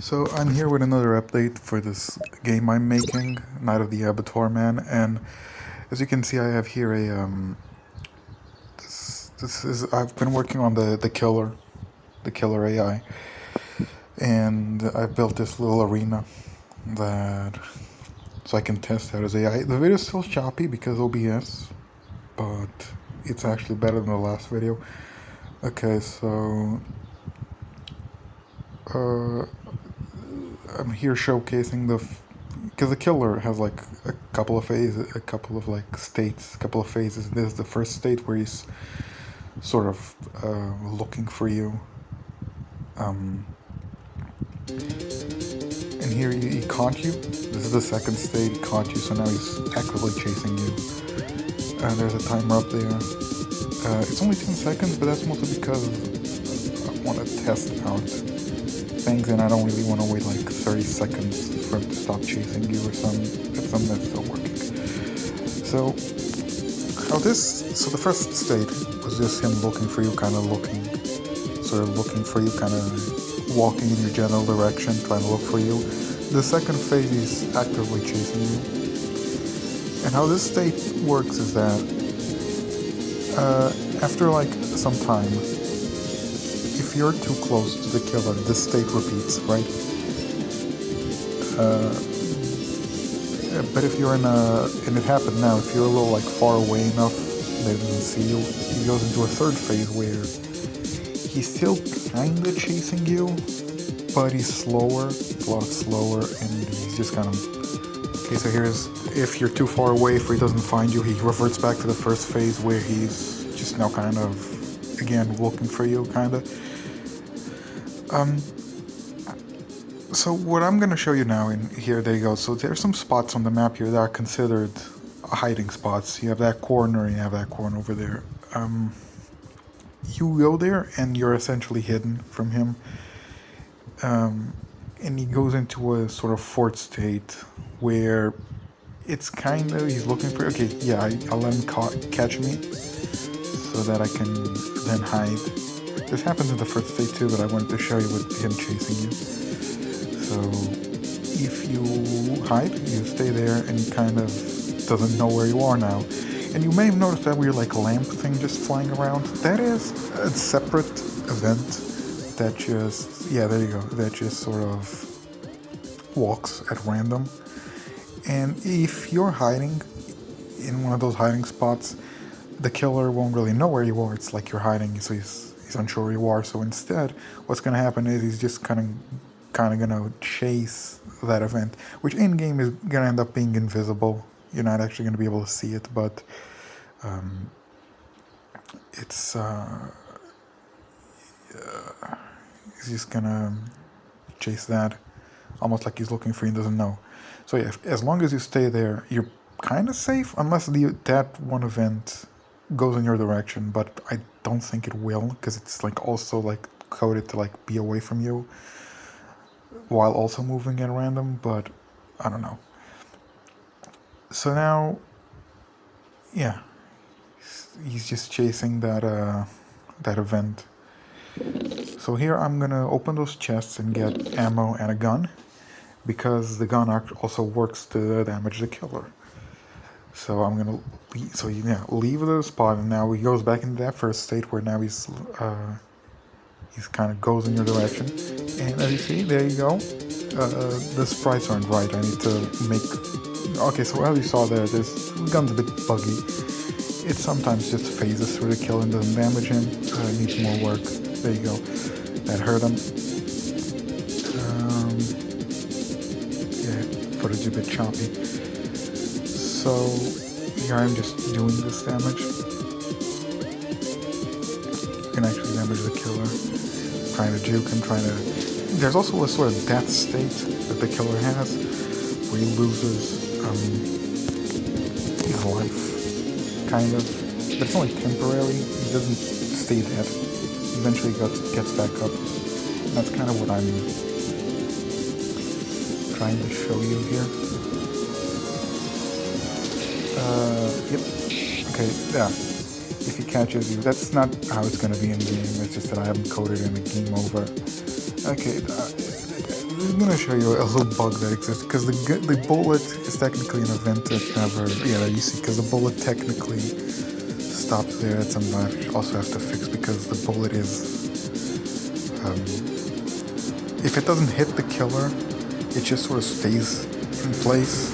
So I'm here with another update for this game I'm making, Night of the Abattoir Man, and as you can see, I have here a this is I've been working on the killer AI, and I've built this little arena that so I can test out his AI. The video is still choppy because OBS, but it's actually better than the last video. Okay, so uh, I'm here showcasing because the killer has like a couple of phases, a couple of like states, a couple of phases. This is the first state where he's sort of looking for you, and here he caught you. This is the second state. He caught you, so now he's actively chasing you. There's a timer up there. It's only 10 seconds, but that's mostly because I want to test out things, and I don't really want to wait like 30 seconds for him to stop chasing you or something. That's something that's still working. So, so the first state was just him looking for you, kind of looking for you, kind of walking in your general direction, trying to look for you. The second phase, he's actively chasing you. And how this state works is that after like some time, if you're too close to the killer, this state repeats, right? But if you're and it happened now, if you're a little like far away enough that he doesn't see you, he goes into a third phase where he's still kinda chasing you, but he's a lot slower, and he's just kind of... Okay, so here's, if you're too far away, if he doesn't find you, he reverts back to the first phase where he's just now kind of, again, looking for you, kind of. So what I'm going to show you now, and here, there you go. So there's some spots on the map here that are considered hiding spots. You have that corner, and you have that corner over there. You go there, and you're essentially hidden from him. And he goes into a sort of fourth state where it's kind of, he's looking for... Okay, yeah, I'll let him catch me so that I can then hide. This happens in the first state too, but I wanted to show you with him chasing you. So if you hide, you stay there, and he kind of doesn't know where you are now. And you may have noticed that weird like lamp thing just flying around. That is a separate event that just, yeah, there you go, that just sort of walks at random. And if you're hiding in one of those hiding spots, the killer won't really know where you are. It's like you're hiding, so he's unsure where you are. So instead, what's going to happen is he's just kind of going to chase that event, which in game is going to end up being invisible. You're not actually going to be able to see it, but it's he's just going to chase that, almost like he's looking for you and doesn't know. So yeah, as long as you stay there, you're kind of safe, unless that one event goes in your direction, but I don't think it will, because it's like also like coded to like be away from you while also moving at random, but I don't know. So now, yeah, he's just chasing that event. So here I'm gonna open those chests and get ammo and a gun, because the gun also works to damage the killer. So I'm gonna leave the spot, and now he goes back into that first state where now he's kind of goes in your direction. And as you see, there you go. The sprites aren't right. I need to make... Okay, so as you saw there, this gun's a bit buggy. It sometimes just phases through the kill and doesn't damage him. It needs more work. There you go. That hurt him. Yeah, footage a bit choppy. So here I'm just doing this damage. You can actually damage the killer. Trying to juke him, There's also a sort of death state that the killer has, where he loses his life, kind of. But it's only temporary. He doesn't stay dead. He eventually gets back up. And that's kind of what I'm trying to show you here. Yep. Okay, yeah. If he catches you, that's not how it's going to be in game. It's just that I haven't coded in a game over. Okay, just gonna show you a little bug that exists, because the bullet is technically an event that never, yeah, you see, because the bullet technically stops there. That's something I also have to fix, because the bullet is, if it doesn't hit the killer, it just sort of stays in place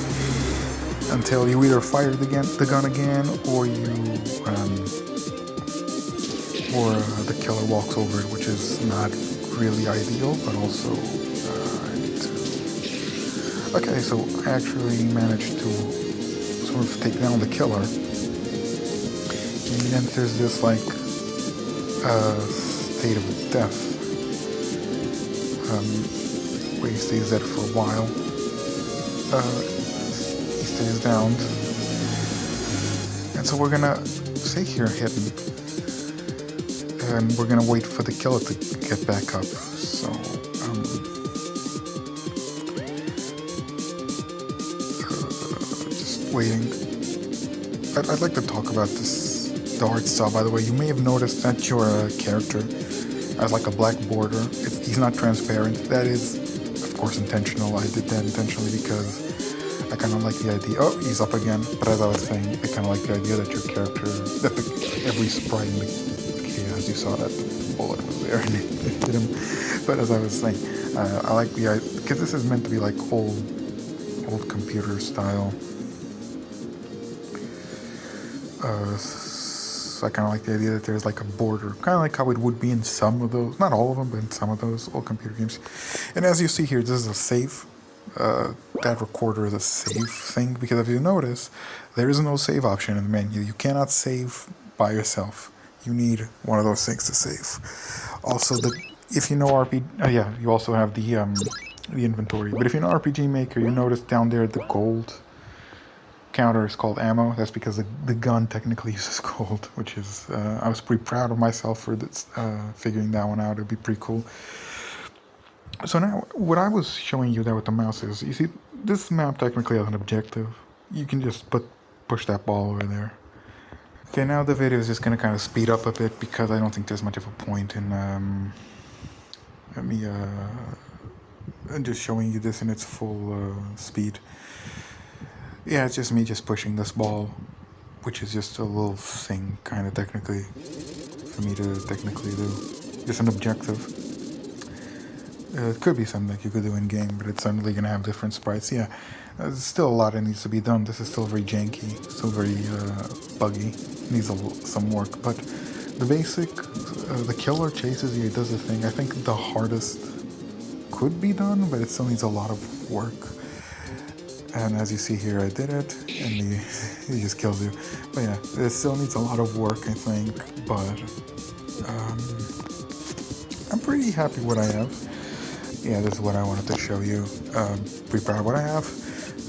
until you either fire the gun again, or the killer walks over it, which is not really ideal, but also I need to... Okay, so I actually managed to sort of take down the killer, and then there's this like state of death, where he stays dead for a while. He stays down, and so we're gonna stay here hidden, and we're gonna wait for the killer to get back up. So just waiting. I'd like to talk about the art style, by the way. You may have noticed that your character has like a black border. He's not transparent. That is, of course, intentional. I did that intentionally because I kind of like the idea. Oh, he's up again. But as I was saying, I kind of like the idea that your character, every sprite in the... Okay, as you saw, that the bullet was there and it hit him. But as I was saying, I like the idea, because this is meant to be like old computer style. So I kind of like the idea that there's like a border, kind of like how it would be in some of those, not all of them, but in some of those old computer games. And as you see here, this is a save. That recorder is a save thing, because if you notice, there is no save option in the menu. You cannot save by yourself. You need one of those things to save. Also, if you know RPG, yeah, you also have the inventory. But if you know RPG Maker, you notice down there the gold counter is called ammo. That's because the gun technically uses gold, which is, I was pretty proud of myself for this, figuring that one out. It'd be pretty cool. So now, what I was showing you there with the mouse is, you see, this map technically has an objective. You can just push that ball over there. Okay, now the video is just going to kind of speed up a bit, because I don't think there's much of a point in me just showing you this in its full speed. Yeah, it's just me just pushing this ball, which is just a little thing, kind of technically, for me to technically do. Just an objective. It could be something that you could do in game, but it's certainly going to have different sprites. Yeah, there's still a lot that needs to be done. This is still very janky, still very buggy. Needs some work, but the basic, the killer chases you, does the thing. I think the hardest could be done, but it still needs a lot of work. And as you see here, I did it, and he just kills you. But yeah, it still needs a lot of work, I think, but I'm pretty happy with what I have. Yeah, this is what I wanted to show you. Pretty proud of what I have.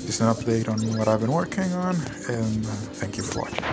Just an update on what I've been working on, and thank you for watching.